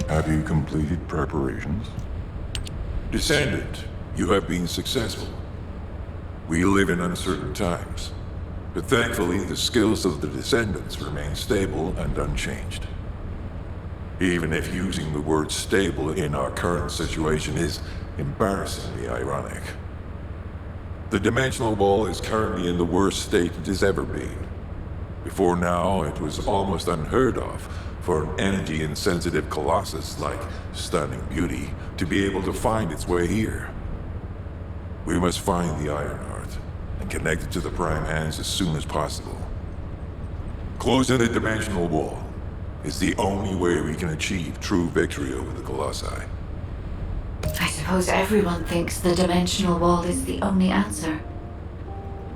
Have you completed preparations? Descendant, you have been successful. We live in uncertain times, but thankfully the skills of the descendants remain stable and unchanged. Even if using the word stable in our current situation is embarrassingly ironic. The dimensional wall is currently in the worst state it has ever been. Before now, it was almost unheard of for an energy-insensitive colossus like Stunning Beauty to be able to find its way here. We must find the Ironheart and connect it to the Prime Hands as soon as possible. Closing the dimensional wall is the only way we can achieve true victory over the Colossi. I suppose everyone thinks the dimensional wall is the only answer.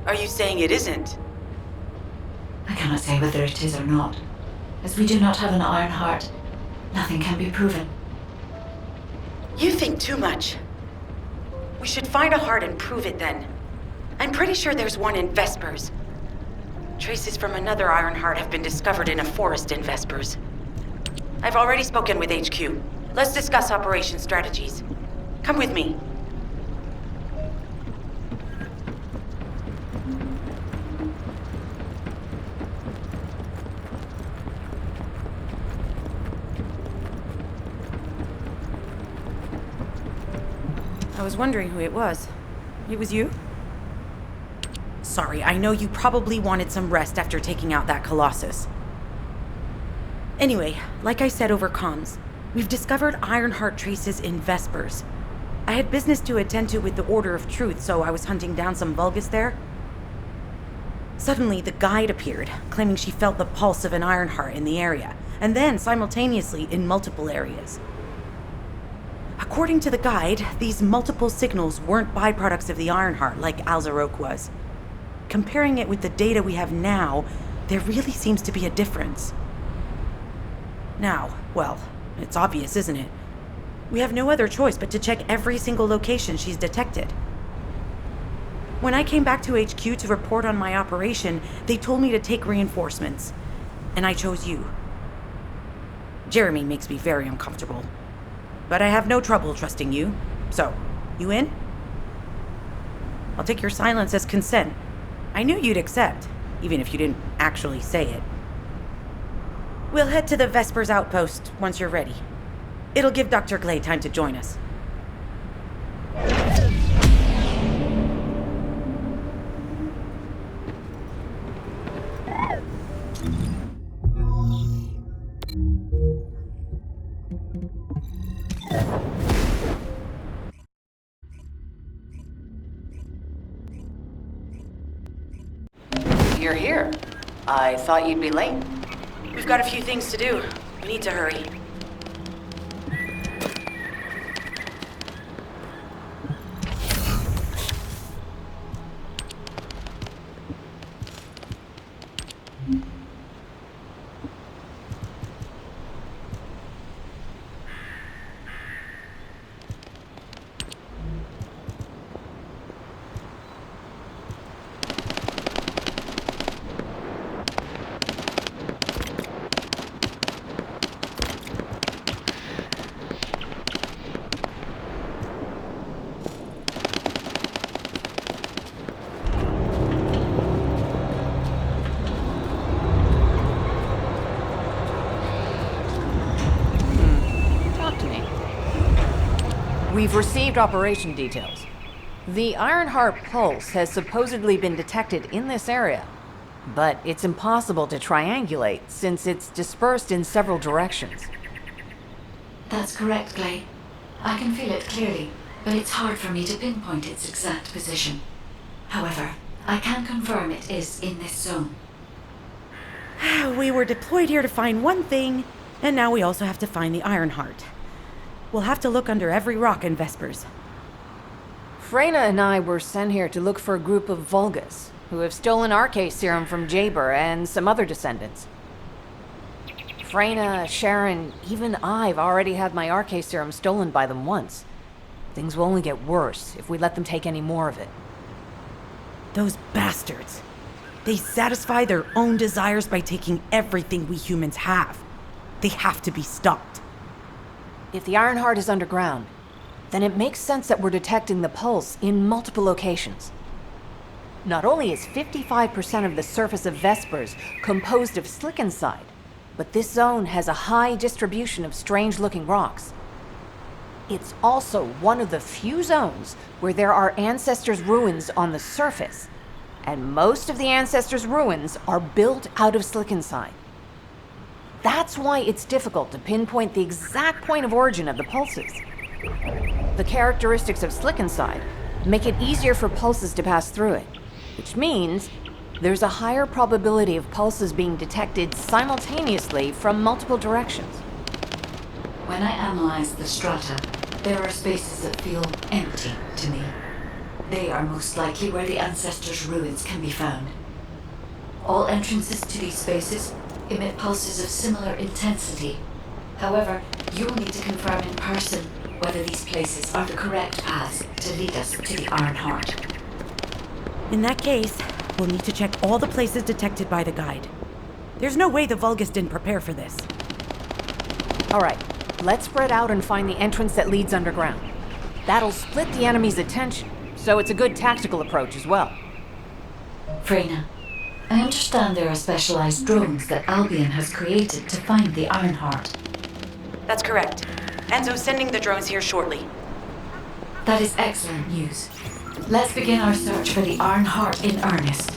Are you saying it isn't? I cannot say whether it is or not. As we do not have an Iron Heart, nothing can be proven. You think too much. We should find a heart and prove it then. I'm pretty sure there's one in Vespers. Traces from another Iron Heart have been discovered in a forest in Vespers. I've already spoken with HQ. Let's discuss operation strategies. Come with me. I was wondering who it was. It was you? Sorry, I know you probably wanted some rest after taking out that Colossus. Anyway, like I said over comms, we've discovered Ironheart traces in Vespers. I had business to attend to with the Order of Truth, so I was hunting down some Vulgus there. Suddenly, the guide appeared, claiming she felt the pulse of an Ironheart in the area, and then simultaneously in multiple areas. According to the guide, these multiple signals weren't byproducts of the Ironheart like Alzarok was. Comparing it with the data we have now, there really seems to be a difference. Now, well, it's obvious, isn't it? We have no other choice but to check every single location she's detected. When I came back to HQ to report on my operation, they told me to take reinforcements, and I chose you. Jeremy makes me very uncomfortable, but I have no trouble trusting you. So, you in? I'll take your silence as consent. I knew you'd accept, even if you didn't actually say it. We'll head to the Vespers outpost once you're ready. It'll give Dr. Glay time to join us. You're here. I thought you'd be late. We've got a few things to do. We need to hurry. We've received operation details. The Ironheart pulse has supposedly been detected in this area, but it's impossible to triangulate since it's dispersed in several directions. That's correct, Glay. I can feel it clearly, but it's hard for me to pinpoint its exact position. However, I can confirm it is in this zone. We were deployed here to find one thing, and now we also have to find the Ironheart. We'll have to look under every rock in Vespers. Freyna and I were sent here to look for a group of Vulgus, who have stolen Arcase serum from Jaber and some other descendants. Freyna, Sharon, even I've already had my Arcase serum stolen by them once. Things will only get worse if we let them take any more of it. Those bastards. They satisfy their own desires by taking everything we humans have. They have to be stopped. If the Ironheart is underground, then it makes sense that we're detecting the pulse in multiple locations. Not only is 55% of the surface of Vespers composed of slickensides, but this zone has a high distribution of strange-looking rocks. It's also one of the few zones where there are Ancestors' ruins on the surface, and most of the Ancestors' ruins are built out of slickenside. That's why it's difficult to pinpoint the exact point of origin of the pulses. The characteristics of slickenside make it easier for pulses to pass through it, which means there's a higher probability of pulses being detected simultaneously from multiple directions. When I analyze the strata, there are spaces that feel empty to me. They are most likely where the Ancestors' ruins can be found. All entrances to these spaces emit pulses of similar intensity. However, you'll need to confirm in person whether these places are the correct paths to lead us to the Ironheart. In that case, we'll need to check all the places detected by the guide. There's no way the Vulgus didn't prepare for this. All right, let's spread out and find the entrance that leads underground. That'll split the enemy's attention, so it's a good tactical approach as well. Freyna, I understand there are specialized drones that Albion has created to find the Ironheart. That's correct. Enzo's sending the drones here shortly. That is excellent news. Let's begin our search for the Ironheart in earnest.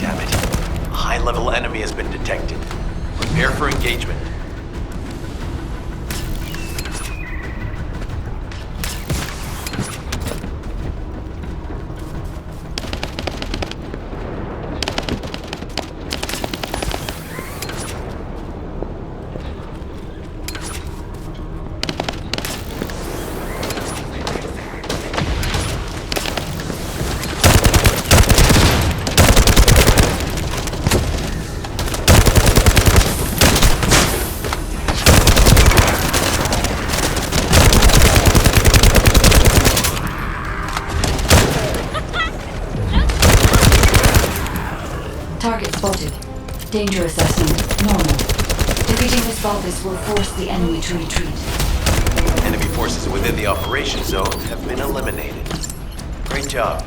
Damn it. A high-level enemy has been detected. Prepare for engagement. Target spotted. Danger assessment, normal. Defeating this Vulgus will force the enemy to retreat. Enemy forces within the operation zone have been eliminated. Great job.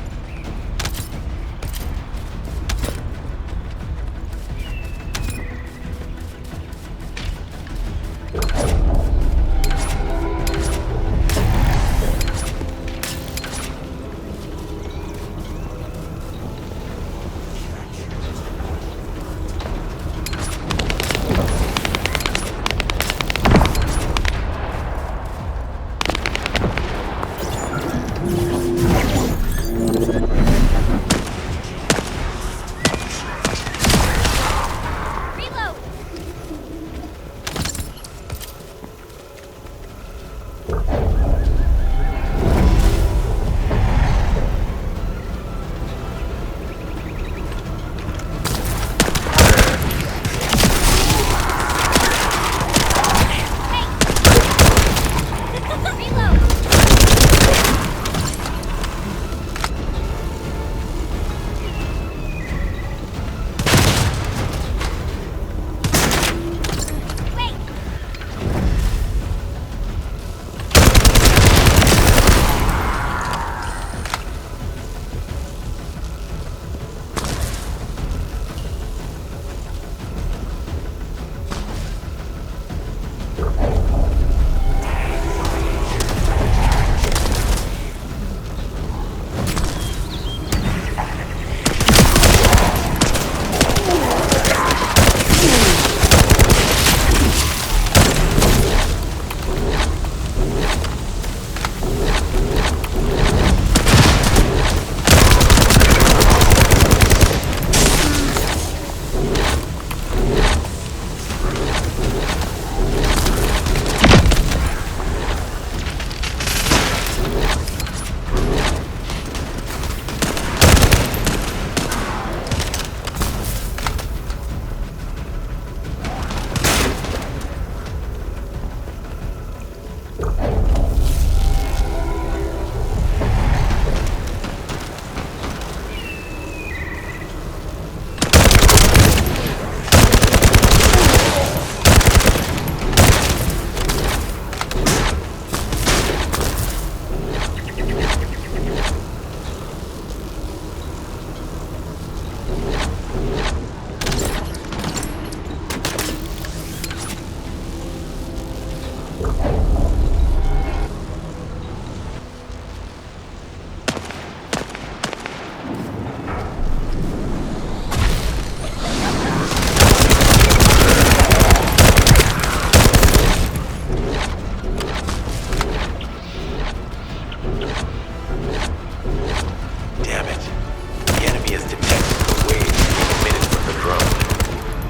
detected the waves being emitted from the drone.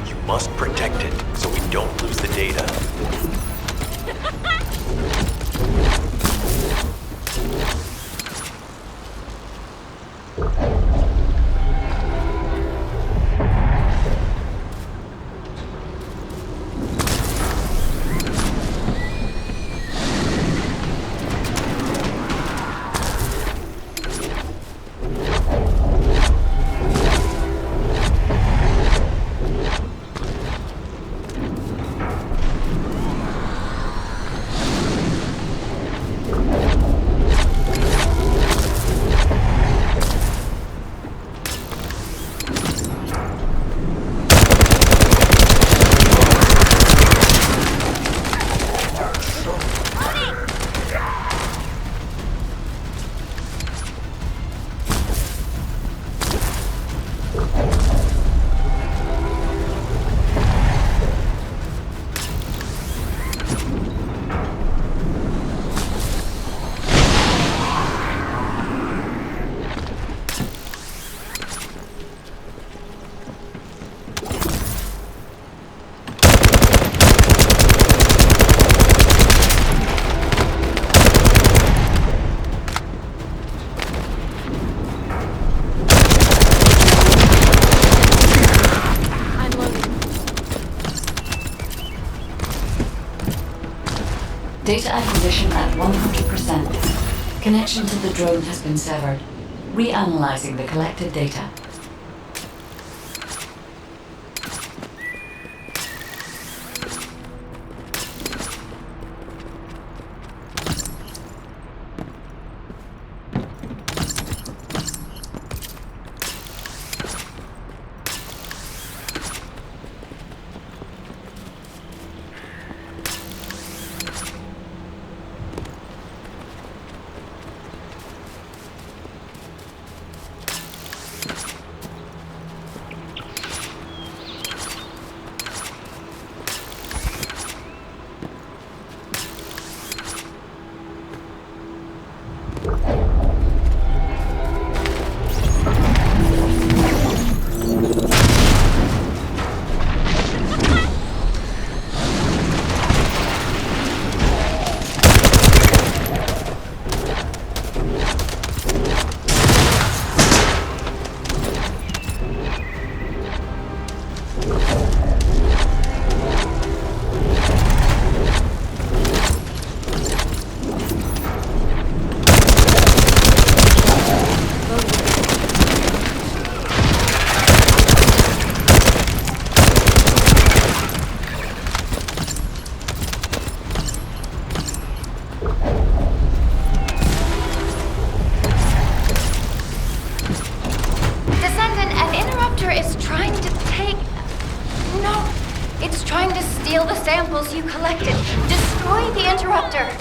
You must protect it so we don't lose the data. Data acquisition at 100%. Connection to the drone has been severed. Reanalyzing the collected data. Samples you collected. Destroy the interrupter.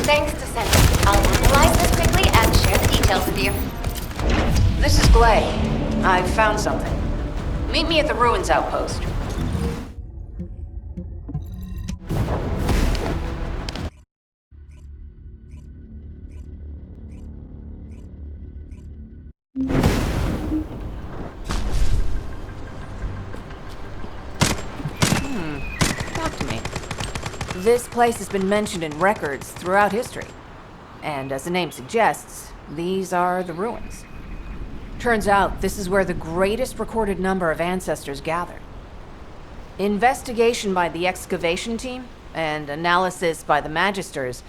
Thanks, Descendant. I'll analyze this quickly and share the details with you. This is Glay. I've found something. Meet me at the Ruins Outpost. Talk to me. This place has been mentioned in records throughout history. And as the name suggests, these are the ruins. Turns out this is where the greatest recorded number of ancestors gathered. Investigation by the excavation team and analysis by the magisters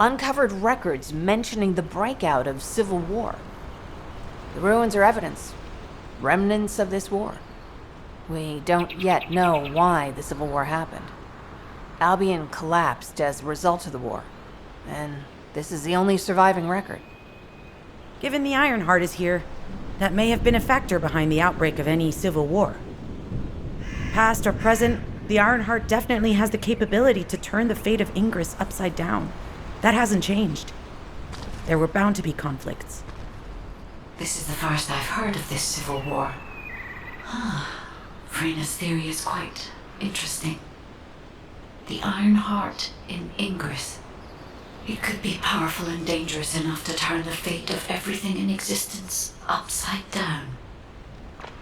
uncovered records mentioning the breakout of civil war. The ruins are evidence, remnants of this war. We don't yet know why the civil war happened. Albion collapsed as a result of the war, and this is the only surviving record. Given the Ironheart is here, that may have been a factor behind the outbreak of any civil war. Past or present, the Ironheart definitely has the capability to turn the fate of Ingress upside down. That hasn't changed. There were bound to be conflicts. This is the first I've heard of this civil war. Frena's theory is quite interesting. The Ironheart in Ingress. It could be powerful and dangerous enough to turn the fate of everything in existence upside down.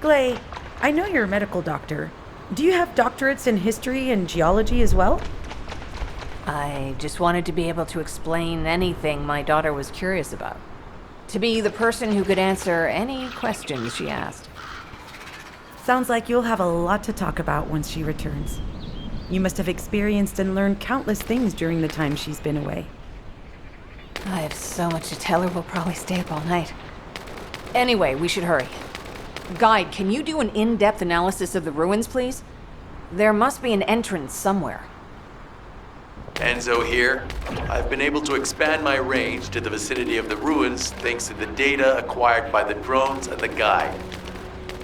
Glay, I know you're a medical doctor. Do you have doctorates in history and geology as well? I just wanted to be able to explain anything my daughter was curious about. To be the person who could answer any questions she asked. Sounds like you'll have a lot to talk about once she returns. You must have experienced and learned countless things during the time she's been away. I have so much to tell her, we'll probably stay up all night. Anyway, we should hurry. Guide, can you do an in-depth analysis of the ruins, please? There must be an entrance somewhere. Enzo here. I've been able to expand my range to the vicinity of the ruins thanks to the data acquired by the drones and the guide.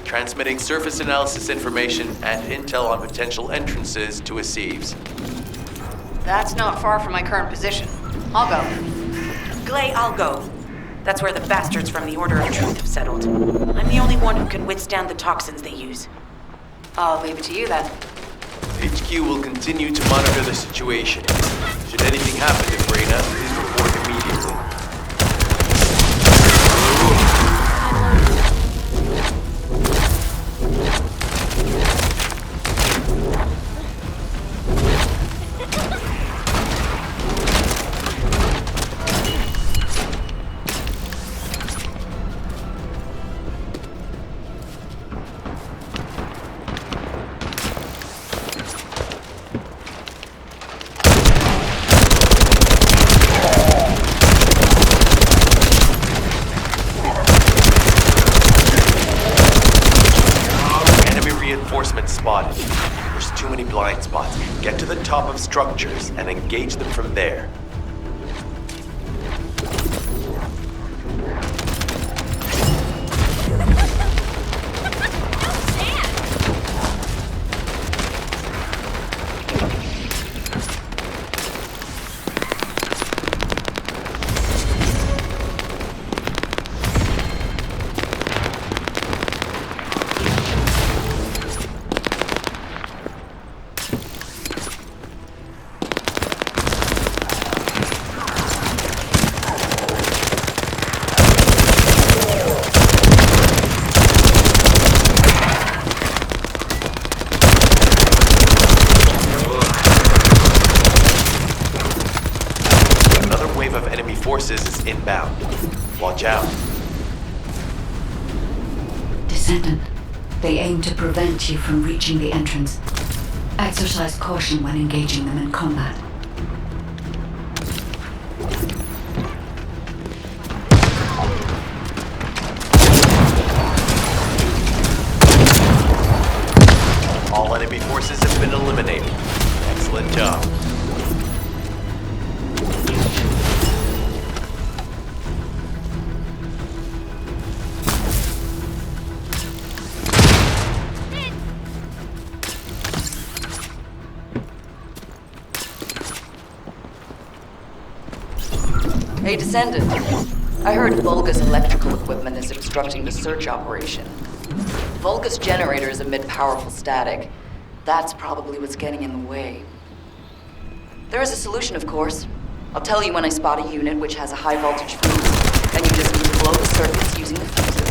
Transmitting surface analysis information and intel on potential entrances to Aceves. That's not far from my current position. I'll go. Glay, I'll go. That's where the bastards from the Order of Truth have settled. I'm the only one who can withstand the toxins they use. I'll leave it to you then. HQ will continue to monitor the situation. Should anything happen to Freyna, please report immediately. Spotted. There's too many blind spots. Get to the top of structures and engage them from there. Forces is inbound. Watch out. Descendant, they aim to prevent you from reaching the entrance. Exercise caution when engaging them in combat. All enemy forces have been eliminated. Excellent job. Hey, Descendant. I heard Volga's electrical equipment is obstructing the search operation. Volga's generators emit powerful static. That's probably what's getting in the way. There is a solution, of course. I'll tell you when I spot a unit which has a high voltage fuse, and you just need to blow the circuits using the fuses.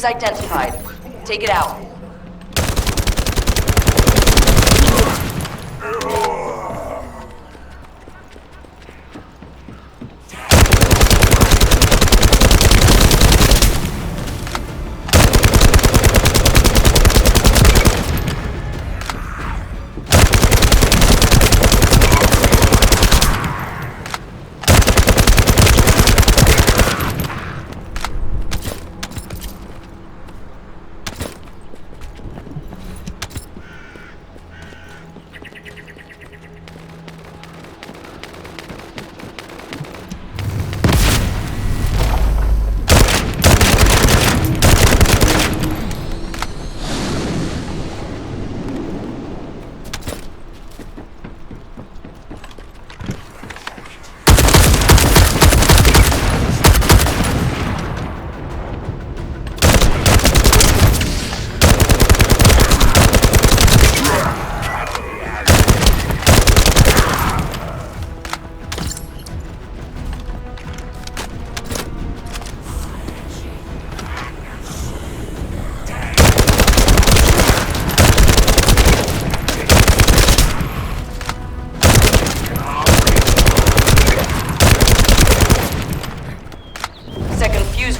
fuse identified. Take it out.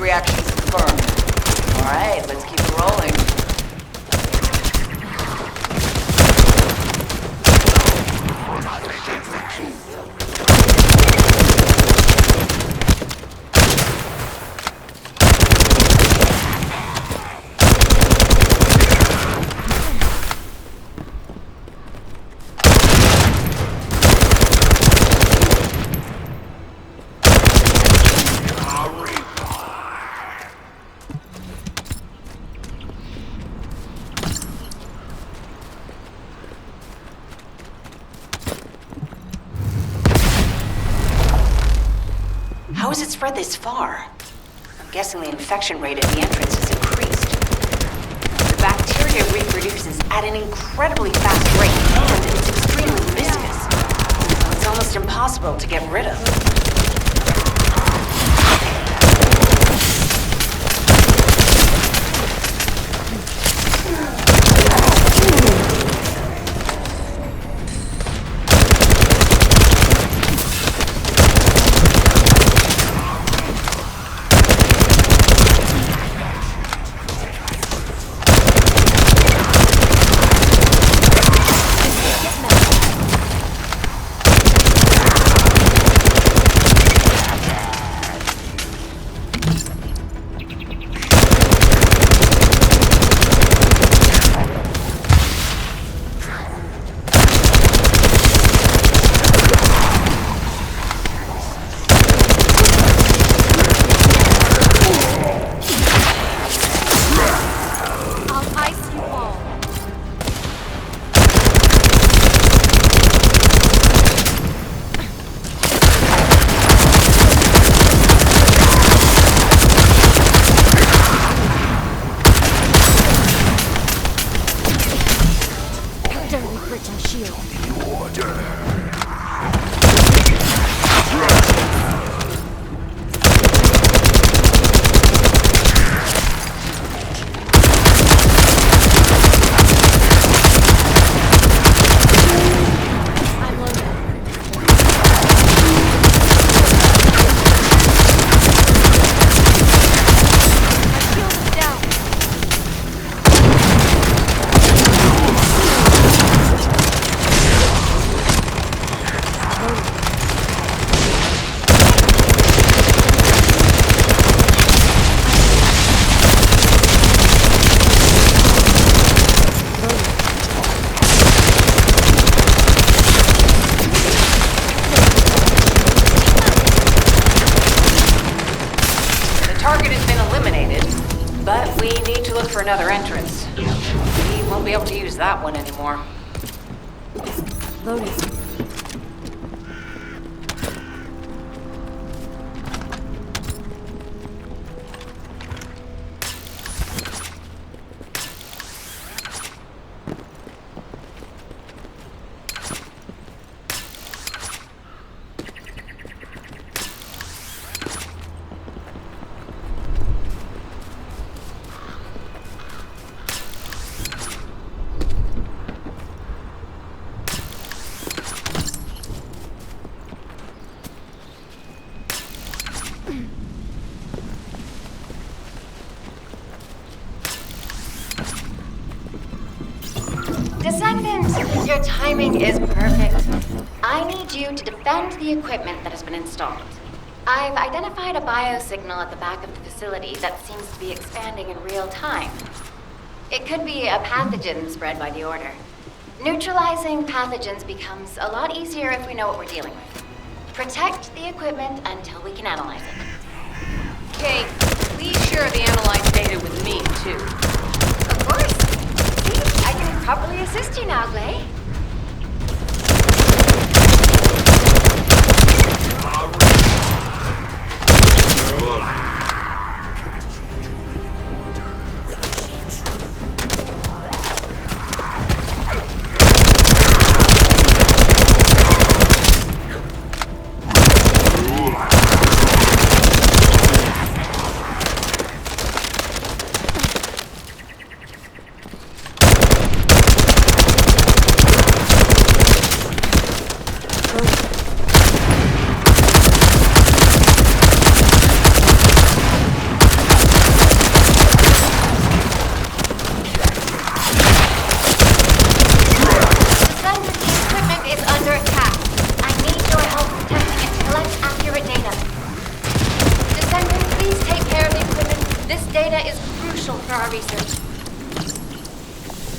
Reaction confirmed. Alright, let's keep it rolling. How has it spread this far? I'm guessing the infection rate at the entrance has increased. The bacteria reproduces at an incredibly fast rate, and it's extremely viscous. So it's almost impossible to get rid of. For another entrance. We won't be able to use that one anymore. Loading. your timing is perfect. I need you to defend the equipment that has been installed. I've identified a biosignal at the back of the facility that seems to be expanding in real time. It could be a pathogen spread by the Order. Neutralizing pathogens becomes a lot easier if we know what we're dealing with. Protect the equipment until we can analyze it. Kate, please share the analyzed data with me, too. Of course. See, I can properly assist you now, Glay.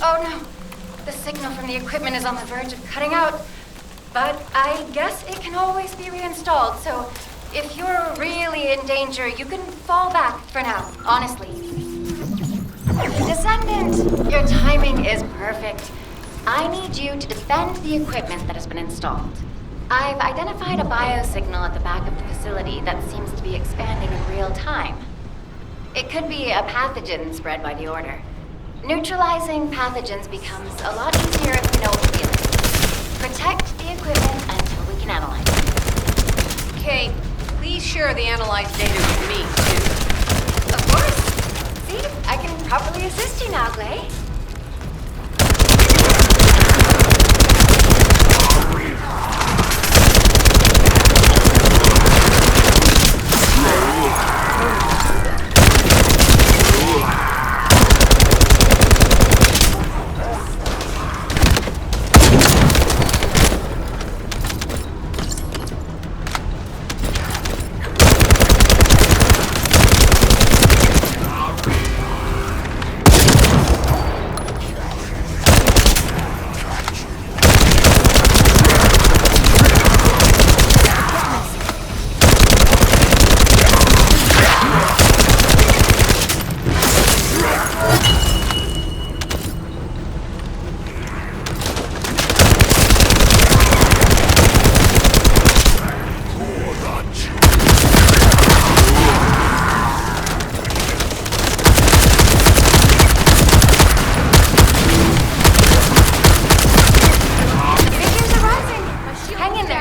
Oh no, the signal from the equipment is on the verge of cutting out. But I guess it can always be reinstalled, so if you're really in danger, you can fall back for now, honestly. Descendant, your timing is perfect. I need you to defend the equipment that has been installed. I've identified a biosignal at the back of the facility that seems to be expanding in real time. It could be a pathogen spread by the Order. Neutralizing pathogens becomes a lot easier if we know what we're dealing with. Protect the equipment until we can analyze it. Kate, please share the analyzed data with me, too. Of course. See, I can properly assist you now, Glay.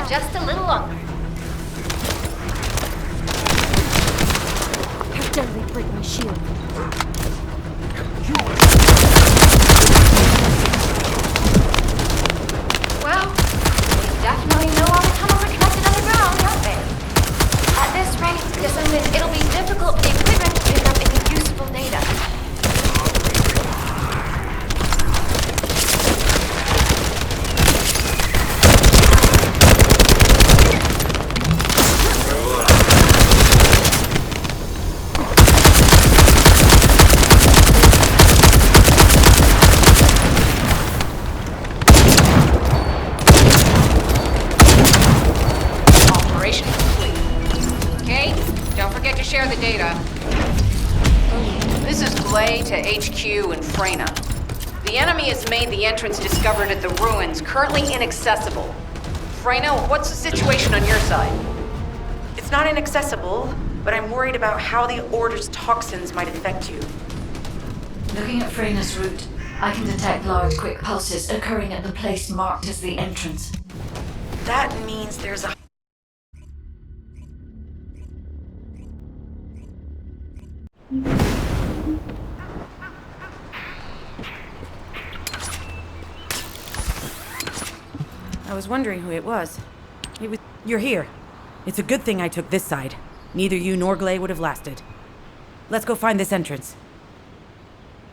Just a little longer. How dare they break my shield? Well, they definitely know all the tunnels are connected underground, don't they? At this rate, Descendant, it'll be difficult for the equipment to pick up any useful data. Share the data. This is Glay to HQ and Freyna. The enemy has made the entrance discovered at the ruins currently inaccessible. Freyna, what's the situation on your side? It's not inaccessible, but I'm worried about how the Order's toxins might affect you. Looking at Freyna's route, I can detect large quick pulses occurring at the place marked as the entrance. That means there's a... I was wondering who it was. You're here. It's a good thing I took this side. Neither you nor Glay would have lasted. Let's go find this entrance.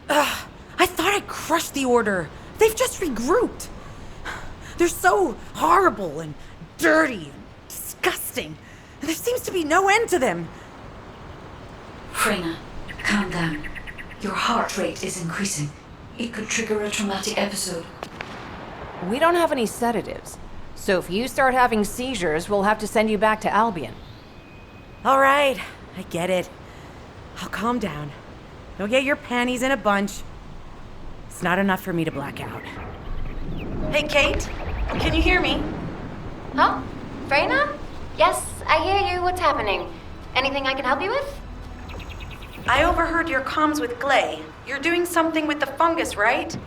Ugh, I thought I crushed the Order. They've just regrouped. They're so horrible and dirty and disgusting. And there seems to be no end to them. Freyna, calm down. Your heart rate is increasing. It could trigger a traumatic episode. We don't have any sedatives, so if you start having seizures, we'll have to send you back to Albion. All right, I get it. I'll calm down. You'll get your panties in a bunch. It's not enough for me to black out. Hey, Kate, can you hear me? Huh? Freyna? Yes, I hear you. What's happening? Anything I can help you with? I overheard your comms with Glay. You're doing something with the fungus, right?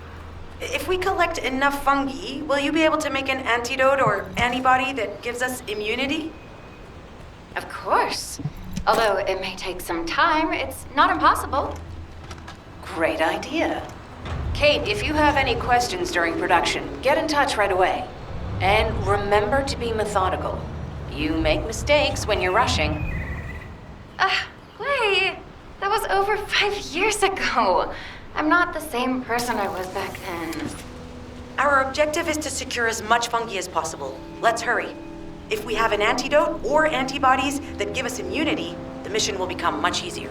If we collect enough fungi, will you be able to make an antidote or antibody that gives us immunity? Of course. Although it may take some time, it's not impossible. Great idea. Kate, if you have any questions during production, get in touch right away. And remember to be methodical. You make mistakes when you're rushing. Clay, that was over 5 years ago. I'm not the same person I was back then. Our objective is to secure as much fungi as possible. Let's hurry. If we have an antidote or antibodies that give us immunity, the mission will become much easier.